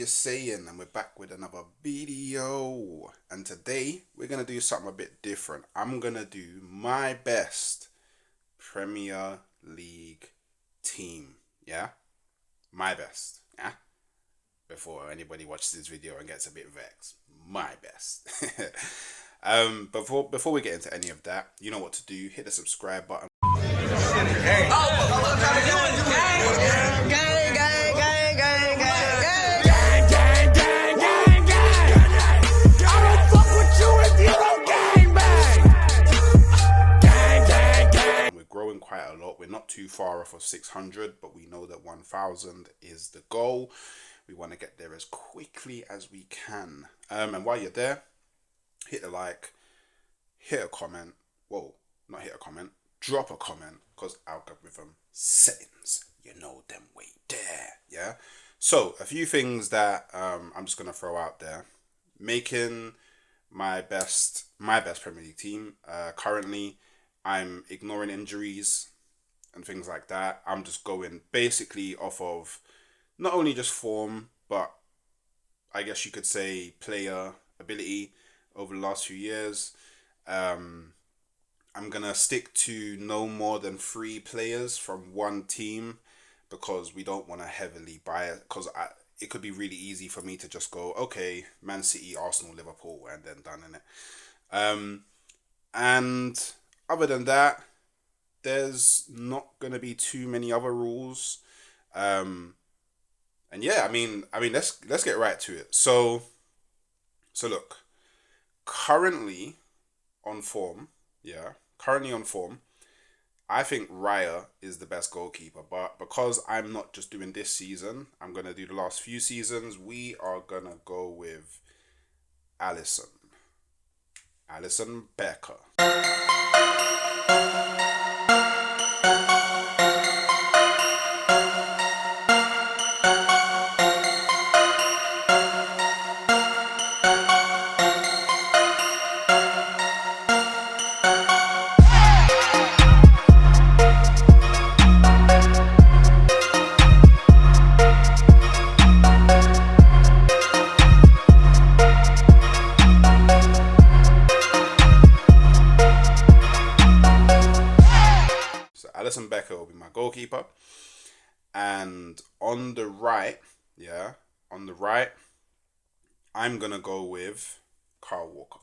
you're saying? And we're back with another video. And today we're gonna do something a bit different. I'm gonna do my best Premier League team. Yeah? My best. Yeah? Before anybody watches this video and gets a bit vexed. My best. Before we get into any of that, you know what to do. Hit the subscribe button. Growing quite a lot. We're not too far off of 600, but we know that 1000 is the goal. We want to get there as quickly as we can. And while you're there, hit a like, hit a comment. Whoa, not hit a comment. Drop a comment, because algorithm settings, you know them way there. Yeah. So a few things that I'm just gonna throw out there. Making my best Premier League team. Currently, I'm ignoring injuries and things like that. I'm just going basically off of not only just form, but I guess you could say player ability over the last few years. I'm going to stick to no more than 3 players from one team because we don't want to heavily bias, because it could be really easy for me to just go, okay, Man City, Arsenal, Liverpool, and then done in it. And other than that, there's not going to be too many other rules. And yeah, I mean, let's get right to it. So look, currently on form, I think Raya is the best goalkeeper. But because I'm not just doing this season, I'm going to do the last few seasons. We are going to go with Alisson Becker. Alisson Becker will be my goalkeeper. And on the right, I'm going to go with Kyle Walker.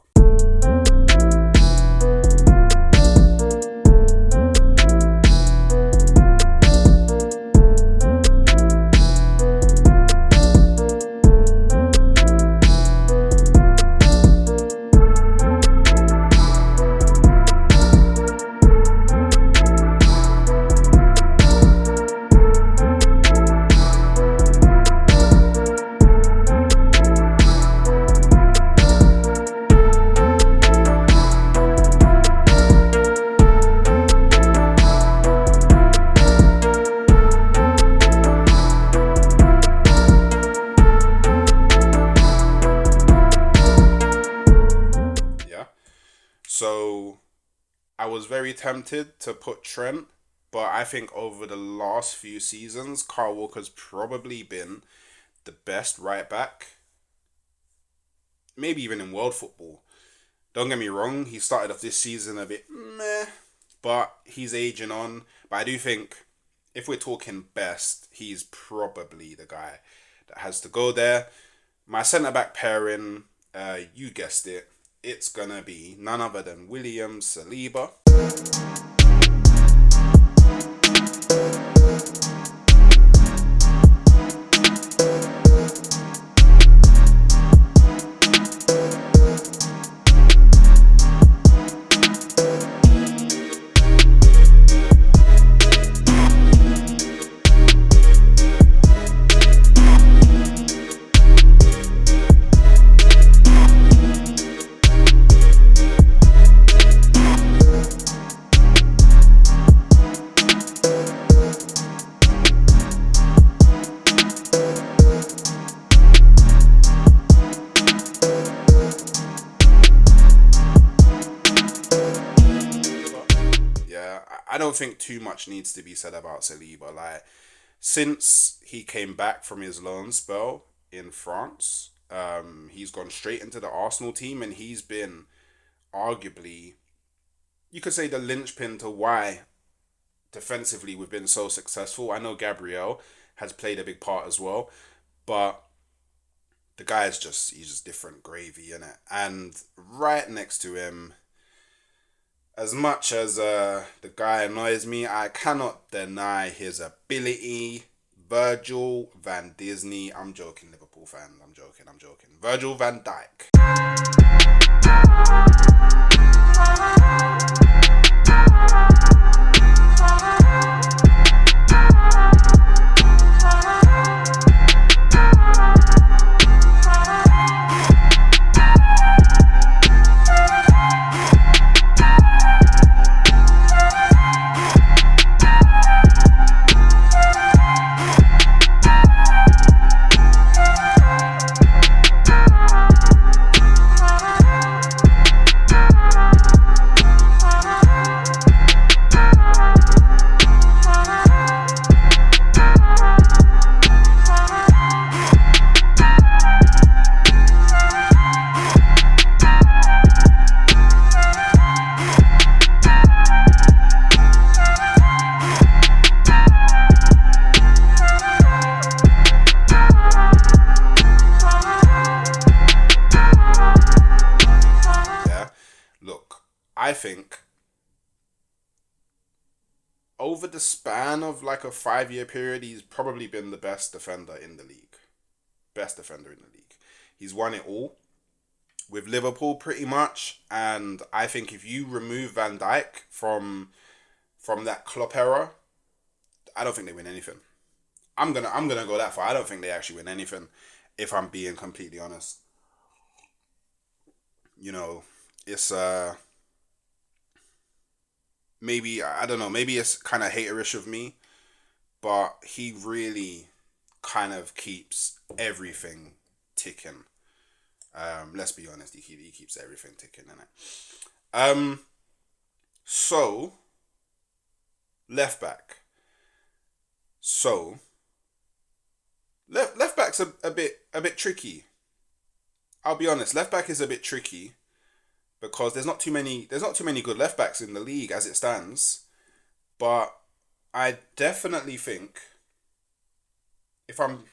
So I was very tempted to put Trent, but I think over the last few seasons, Kyle Walker's probably been the best right back, maybe even in world football. Don't get me wrong, he started off this season a bit meh, but he's aging on. But I do think if we're talking best, he's probably the guy that has to go there. My centre-back pairing, you guessed it, it's going to be none other than William Saliba. I don't think too much needs to be said about Saliba. Like, since he came back from his loan spell, in France. He's gone straight into the Arsenal team, and he's been arguably, you could say, the linchpin to why defensively we've been so successful. I know Gabriel has played a big part as well, but the guy is he's just different gravy in it. And right next to him, as much as the guy annoys me, I cannot deny his ability. Virgil van Disney. I'm joking, Liverpool fan. I'm joking. Virgil van Dijk. I think over the span of like a 5-year period, he's probably been the best defender in the league. He's won it all with Liverpool pretty much. And I think if you remove Van Dijk from that Klopp era, I don't think they win anything. I'm gonna go that far. I don't think they actually win anything, if I'm being completely honest. It's maybe, I don't know, maybe it's kind of haterish of me, but he really kind of keeps everything ticking. Let's be honest, he keeps everything ticking in it. So left back. So left back's a bit tricky. I'll be honest, left back is a bit tricky because there's not too many good left backs in the league as it stands. But I definitely think do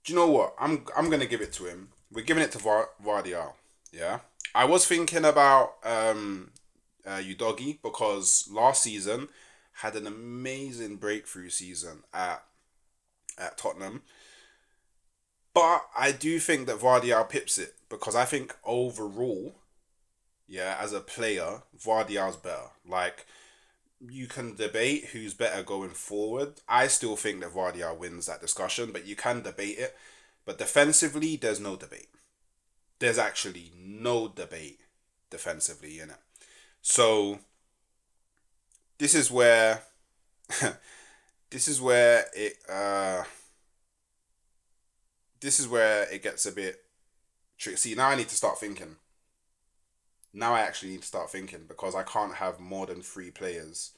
you know what? I'm gonna give it to him. We're giving it to Vardial. Yeah. I was thinking about Udogie because last season had an amazing breakthrough season at Tottenham. But I do think that Vardial pips it because I think overall, yeah, as a player, Vardial's better. Like, you can debate who's better going forward. I still think that Vardial wins that discussion, but you can debate it. But defensively, there's no debate. There's actually no debate defensively in it. So this is where this is where it gets a bit tricky. See, now I need to start thinking. Now I actually need to start thinking because I can't have more than 3 players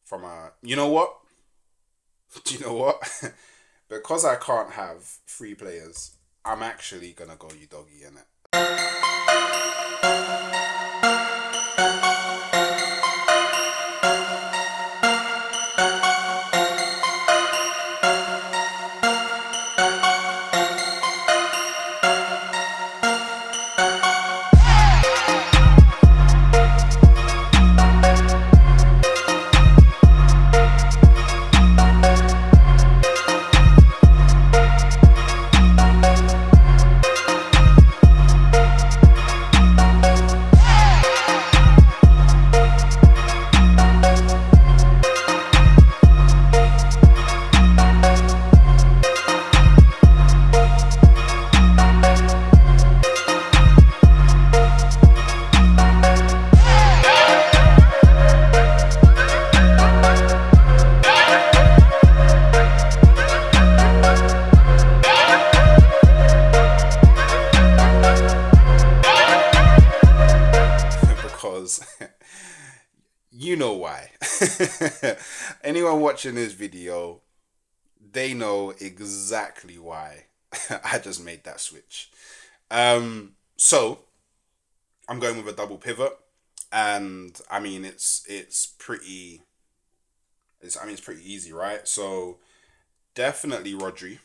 from a... You know what? Do you know what? Because I can't have 3 players, I'm actually going to go Udogie in it. You know why. Anyone watching this video, they know exactly why I just made that switch. So I'm going with a double pivot, and I mean it's pretty. It's pretty easy, right? So definitely Rodri.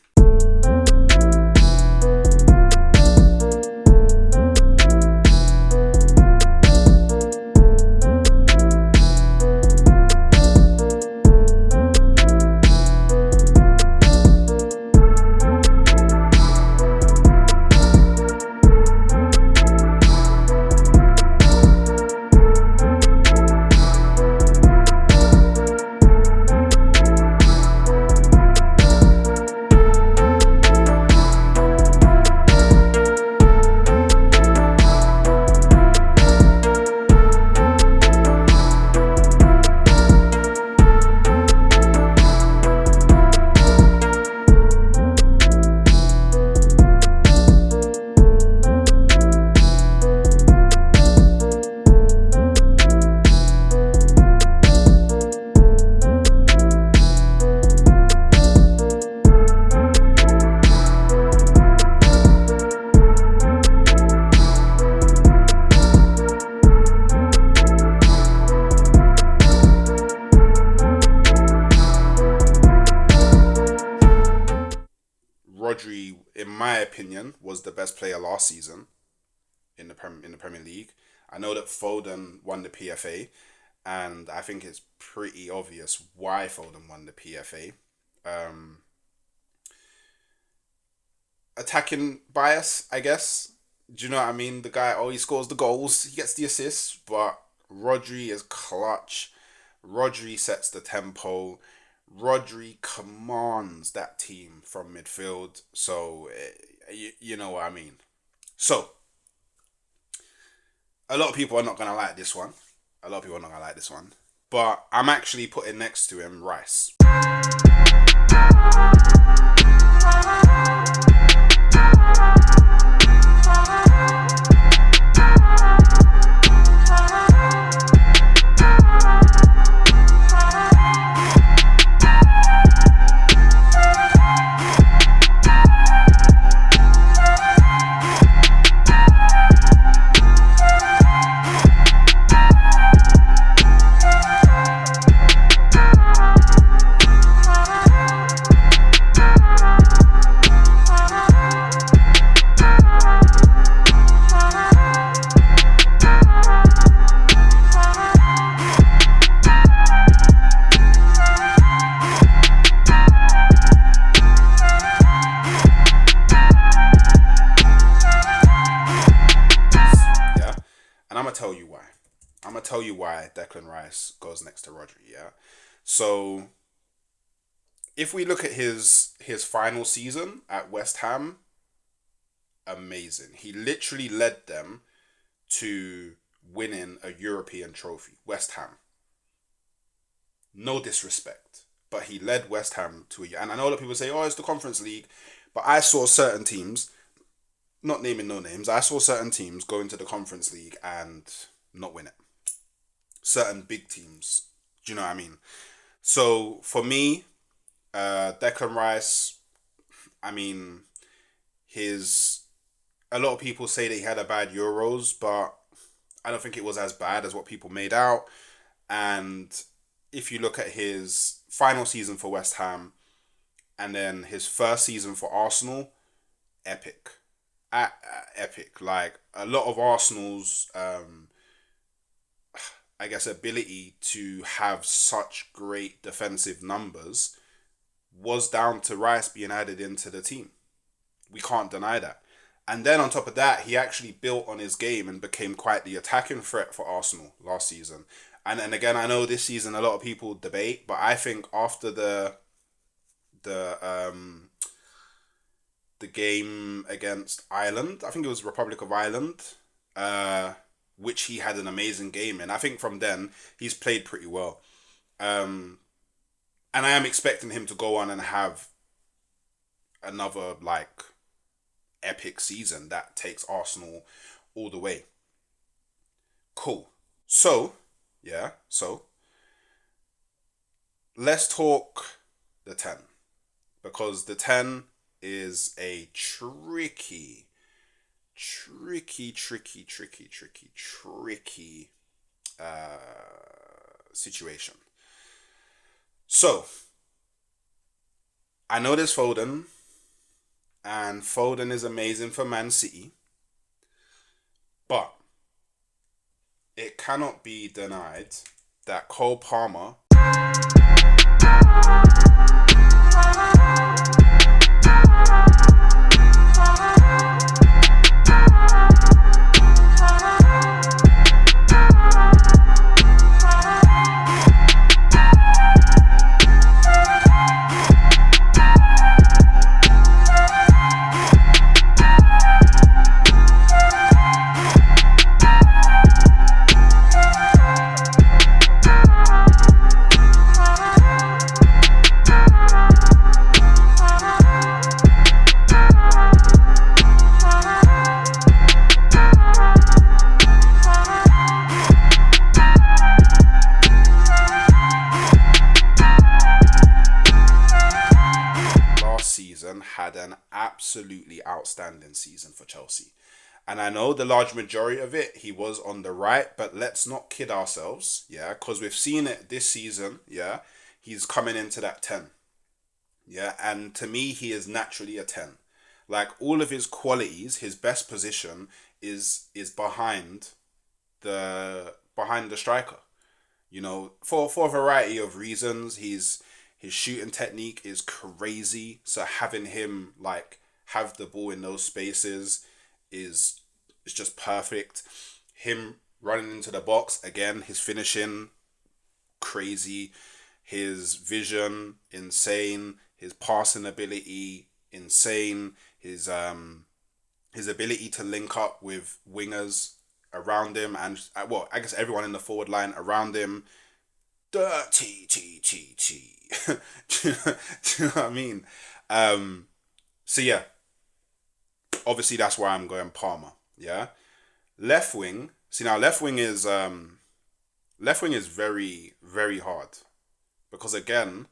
Rodri, in my opinion, was the best player last season in the Premier League. I know that Foden won the PFA, and I think it's pretty obvious why Foden won the PFA. Um, Attacking bias, I guess. Do you know what I mean? The guy always scores the goals, he gets the assists, but Rodri is clutch. Rodri sets the tempo. Rodri commands that team from midfield. So, you know what I mean. So, a lot of people are not going to like this one. A lot of people are not going to like this one. But I'm actually putting next to him Rice. And I'm gonna tell you why. I'm gonna tell you why Declan Rice goes next to Rodri. Yeah. So if we look at his final season at West Ham, amazing. He literally led them to winning a European trophy. West Ham. No disrespect, but he led West Ham to a. And I know that people say, "Oh, it's the Conference League," but I saw certain teams, not naming no names, I saw certain teams go into the Conference League and not win it. Certain big teams. Do you know what I mean? So for me, Declan Rice, I mean, his. A lot of people say that he had a bad Euros, but I don't think it was as bad as what people made out. And if you look at his final season for West Ham and then his first season for Arsenal, epic. Epic. Like a lot of Arsenal's I guess ability to have such great defensive numbers was down to Rice being added into the team. We can't deny that. And then on top of that, he actually built on his game and became quite the attacking threat for Arsenal last season. And again, I know this season a lot of people debate, but I think after the the game against Ireland, I think it was Republic of Ireland, which he had an amazing game in. I think from then he's played pretty well. Um, and I am expecting him to go on and have another like epic season that takes Arsenal all the way. Cool. So, yeah, so let's talk the 10. because the 10 is a tricky situation. So I know there's Foden, and Foden is amazing for Man City, but it cannot be denied that Cole Palmer had an absolutely outstanding season for Chelsea. And I know the large majority of it, he was on the right, but let's not kid ourselves, yeah, because we've seen it this season, yeah, he's coming into that 10, yeah, and to me, he is naturally a 10. Like, all of his qualities, his best position is behind the striker. You know, for a variety of reasons, his shooting technique is crazy. So having him like have the ball in those spaces is just perfect. Him running into the box again, his finishing crazy, his vision insane, his passing ability insane, his ability to link up with wingers around him and well, I guess everyone in the forward line around him. Dirty T. Do you know what I mean? So yeah, obviously that's why I'm going Palmer. Yeah, left wing. See now, left wing is very very hard because again,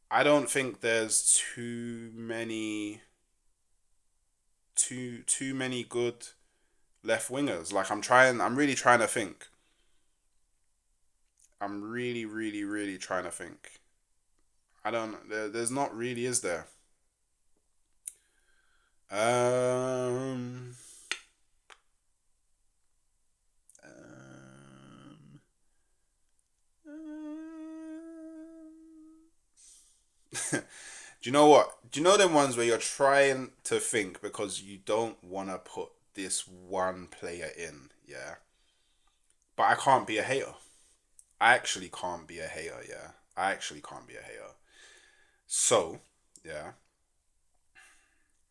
I don't think there's too many good left wingers. Like I'm really trying to think. I'm really, really, really trying to think. I don't. There's not really, is there? Um. um, Do you know what? Do you know them ones where you're trying to think because you don't want to put this one player in, yeah? But I can't be a hater. I actually can't be a hater, yeah. I actually can't be a hater. So, yeah.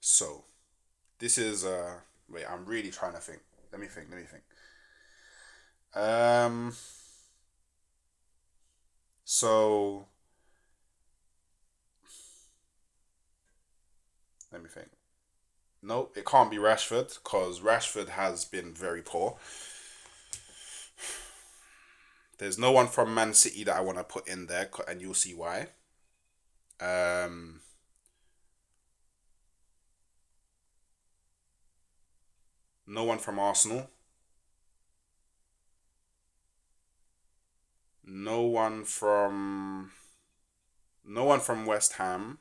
So, this is wait, I'm really trying to think. Let me think. Um so let me think. No, it can't be Rashford because Rashford has been very poor. There's no one from Man City that I want to put in there, and you'll see why. Um, no one from Arsenal. No one from no one from West Ham.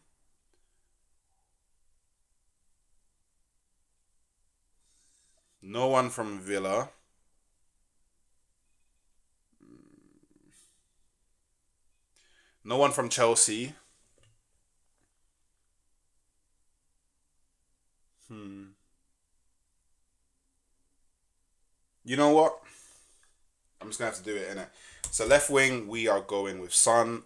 No one from Villa. No one from Chelsea. Hmm. You know what? I'm just gonna have to do it in it. So left wing, we are going with Son.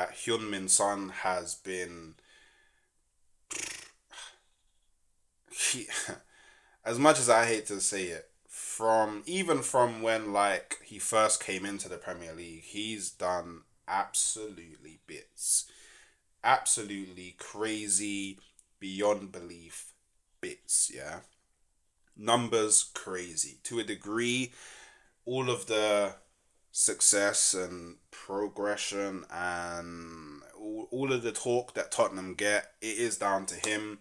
that Heung-min Son has been... as much as I hate to say it, even from when like he first came into the Premier League, he's done absolutely bits. Absolutely crazy, beyond belief bits, yeah. Numbers crazy. To a degree, all of the success and progression and all of the talk that Tottenham get, it is down to him.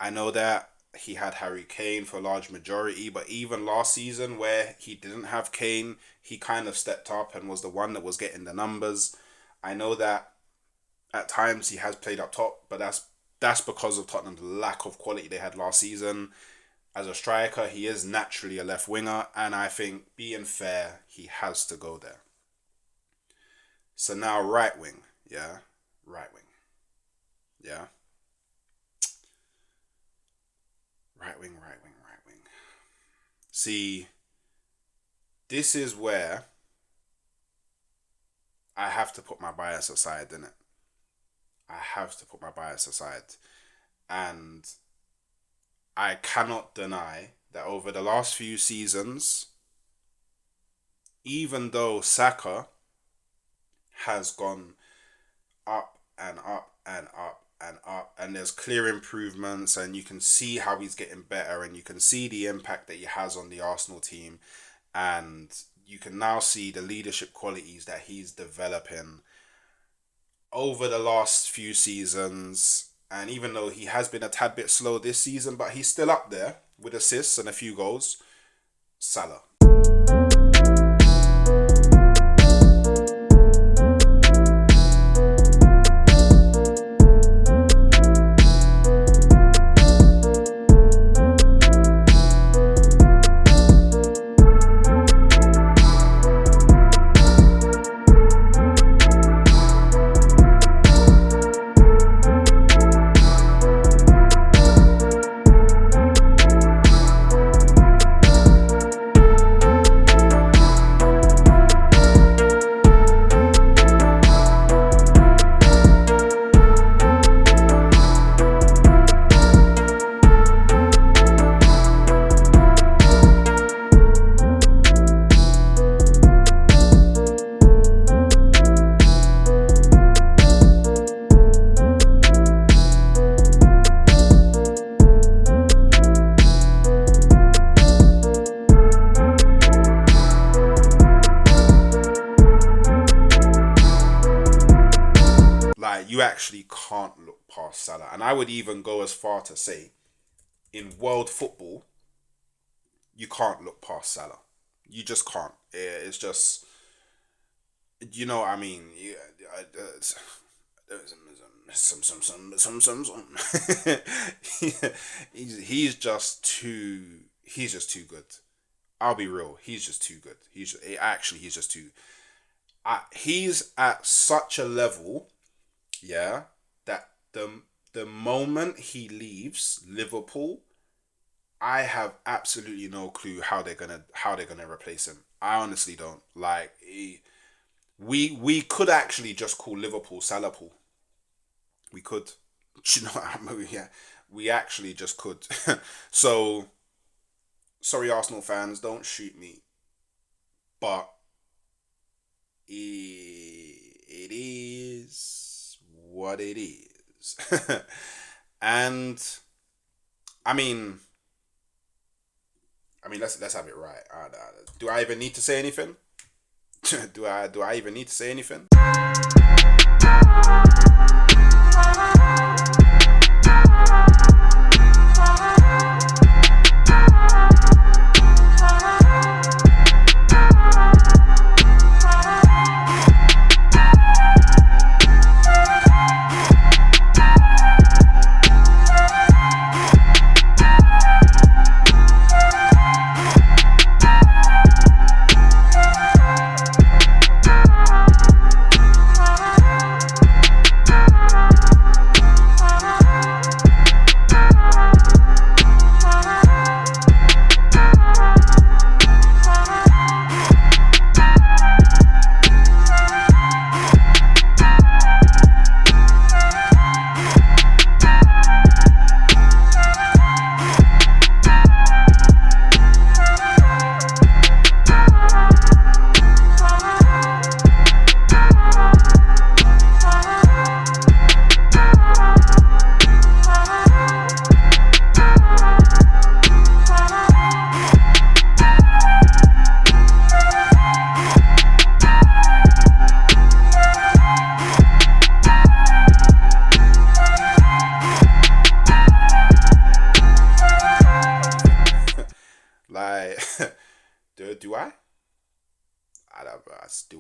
I know that he had Harry Kane for a large majority, but even last season where he didn't have Kane, he kind of stepped up and was the one that was getting the numbers. I know that at times he has played up top, but that's because of Tottenham's lack of quality they had last season. As a striker, he is naturally a left winger, and I think, being fair, he has to go there. So now right wing, yeah? Right wing. Yeah? Right wing. See, this is where I have to put my bias aside, innit? I have to put my bias aside. And I cannot deny that over the last few seasons, even though Saka has gone up and up and up and up, and there's clear improvements, and you can see how he's getting better, and you can see the impact that he has on the Arsenal team, and you can now see the leadership qualities that he's developing over the last few seasons. And even though he has been a tad bit slow this season, but he's still up there with assists and a few goals. Salah. You actually can't look past Salah. And I would even go as far to say, in world football, you can't look past Salah. You just can't. It's just, you know what I mean? He's just too good. I'll be real. He's just too good. He's just too. He's at such a level. Yeah, that the moment he leaves Liverpool, I have absolutely no clue how they're gonna replace him. I honestly don't. Like, we could actually just call Liverpool Salahpool. We could. Do you know what I mean? Yeah, we actually just could. So, sorry, Arsenal fans, don't shoot me, but it is what it is. And I mean let's have it right. Do I even need to say anything? do I even need to say anything?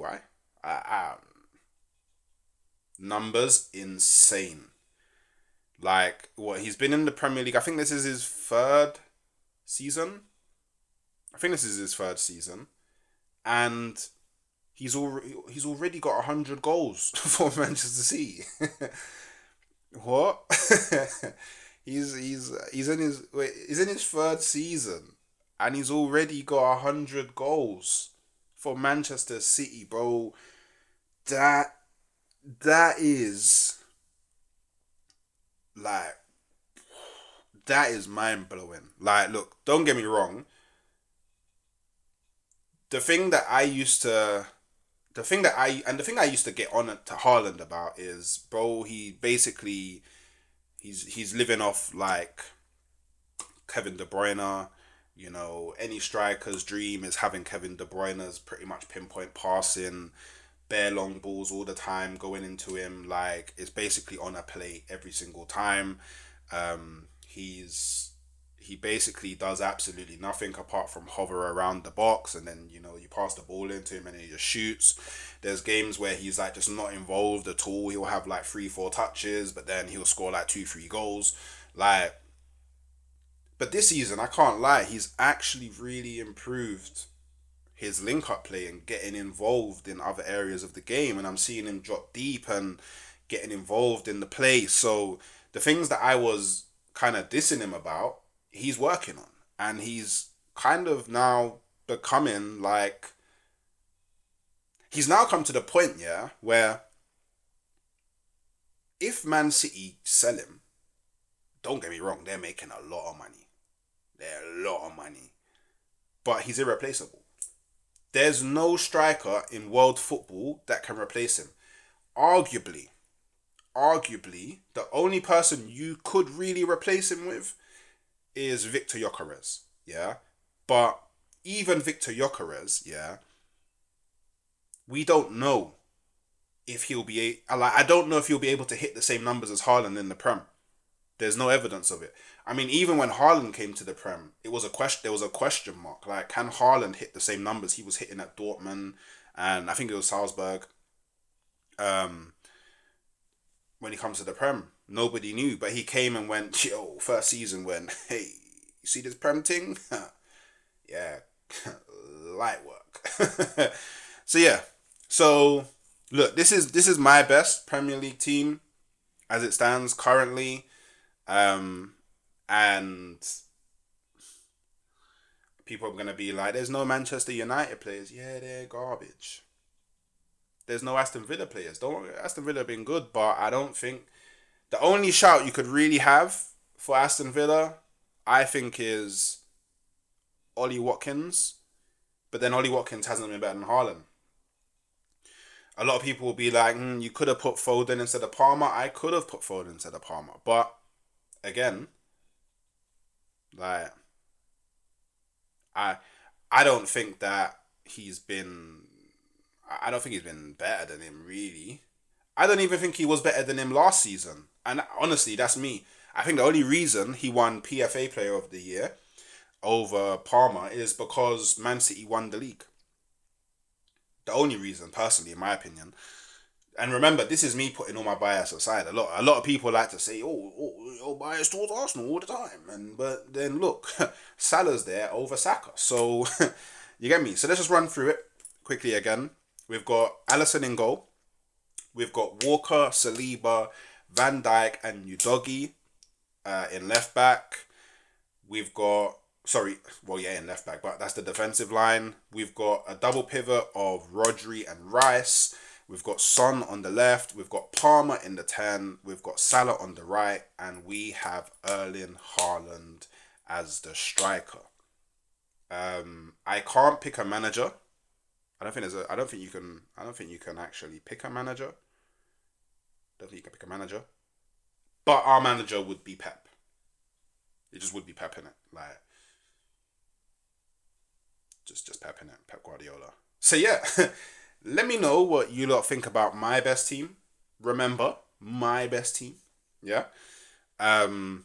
right? Numbers insane. Like what he's been in the Premier League. I think this is his third season. I think this is his third season, and he's already got 100 goals for Manchester City. What? He's in his third season, and he's already got 100 goals for Manchester City, bro. That that is like that is mind blowing. Like, look, don't get me wrong. The thing that I used to, the thing I used to get on to Haaland about is, bro, he's living off like Kevin De Bruyne. You know, any striker's dream is having Kevin De Bruyne's pretty much pinpoint passing, bare long balls all the time going into him. Like, it's basically on a plate every single time. He basically does absolutely nothing apart from hover around the box, and then you pass the ball into him and he just shoots. There's games where he's like just not involved at all. He'll have like 3 4 touches, but then he'll score like 2 3 goals. Like, but this season, I can't lie, he's actually really improved his link up play and getting involved in other areas of the game. And I'm seeing him drop deep and getting involved in the play. So the things that I was kind of dissing him about, he's working on. And he's kind of now becoming like, he's now come to the point, yeah, where if Man City sell him, don't get me wrong, they're making a lot of money. They're a lot of money. But he's irreplaceable. There's no striker in world football that can replace him. Arguably, the only person you could really replace him with is Victor Gyökeres, yeah? But even Victor Gyökeres, yeah, we don't know if I don't know if he'll be able to hit the same numbers as Haaland in the Prem. There's no evidence of it. I mean, even when Haaland came to the Prem, it was a question. There was a question mark. Like, can Haaland hit the same numbers he was hitting at Dortmund, and I think it was Salzburg? Um, when he comes to the Prem, nobody knew, but he came and went. Yo, first season when, hey, you see this Prem thing? Yeah, light work. So yeah, so look, this is my best Premier League team as it stands currently. Um, and people are gonna be like, "There's no Manchester United players." Yeah, they're garbage. There's no Aston Villa players. Don't Aston Villa have been good, but I don't think the only shout you could really have for Aston Villa, I think, is Ollie Watkins. But then Ollie Watkins hasn't been better than Haaland. A lot of people will be like, "You could have put Foden instead of Palmer." I could have put Foden instead of Palmer, but again, like, I I don't think that he's been I don't think he's been better than him, really. I don't even think he was better than him last season. And honestly, that's me. I think the only reason he won PFA Player of the Year over Palmer is because Man City won the league. The only reason, personally, in my opinion. And remember, this is me putting all my bias aside. A lot of people like to say, "Oh, bias towards Arsenal all the time," and but then look, Salah's there over Saka. So you get me. So let's just run through it quickly again. We've got Allison in goal. We've got Walker, Saliba, Van Dijk, and Udogi in left back. We've got in left back, but that's the defensive line. We've got a double pivot of Rodri and Rice. We've got Son on the left. We've got Palmer in the 10. We've got Salah on the right, and we have Erling Haaland as the striker. I can't pick a manager. I don't think there's a. I don't think you can. I don't think you can actually pick a manager. Don't think you can pick a manager. But our manager would be Pep. It just would be Pep in it, like just Pep in it, Pep Guardiola. So yeah, let me know what you lot think about my best team. Remember, my best team. Yeah. Um,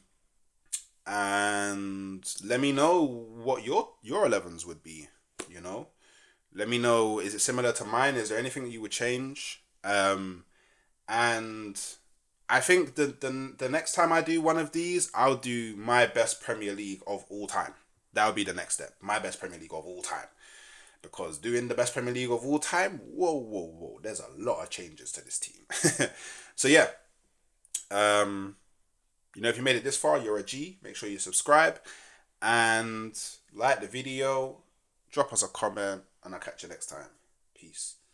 and let me know what your 11s would be. You know, Let me know, is it similar to mine? Is there anything that you would change? And I think the next time I do one of these, I'll do my best Premier League of all time. That would be the next step. My best Premier League of all time. Because doing the best Premier League of all time, whoa, whoa, whoa, there's a lot of changes to this team. So yeah, if you made it this far, you're a G. Make sure you subscribe and like the video. Drop us a comment, and I'll catch you next time. Peace.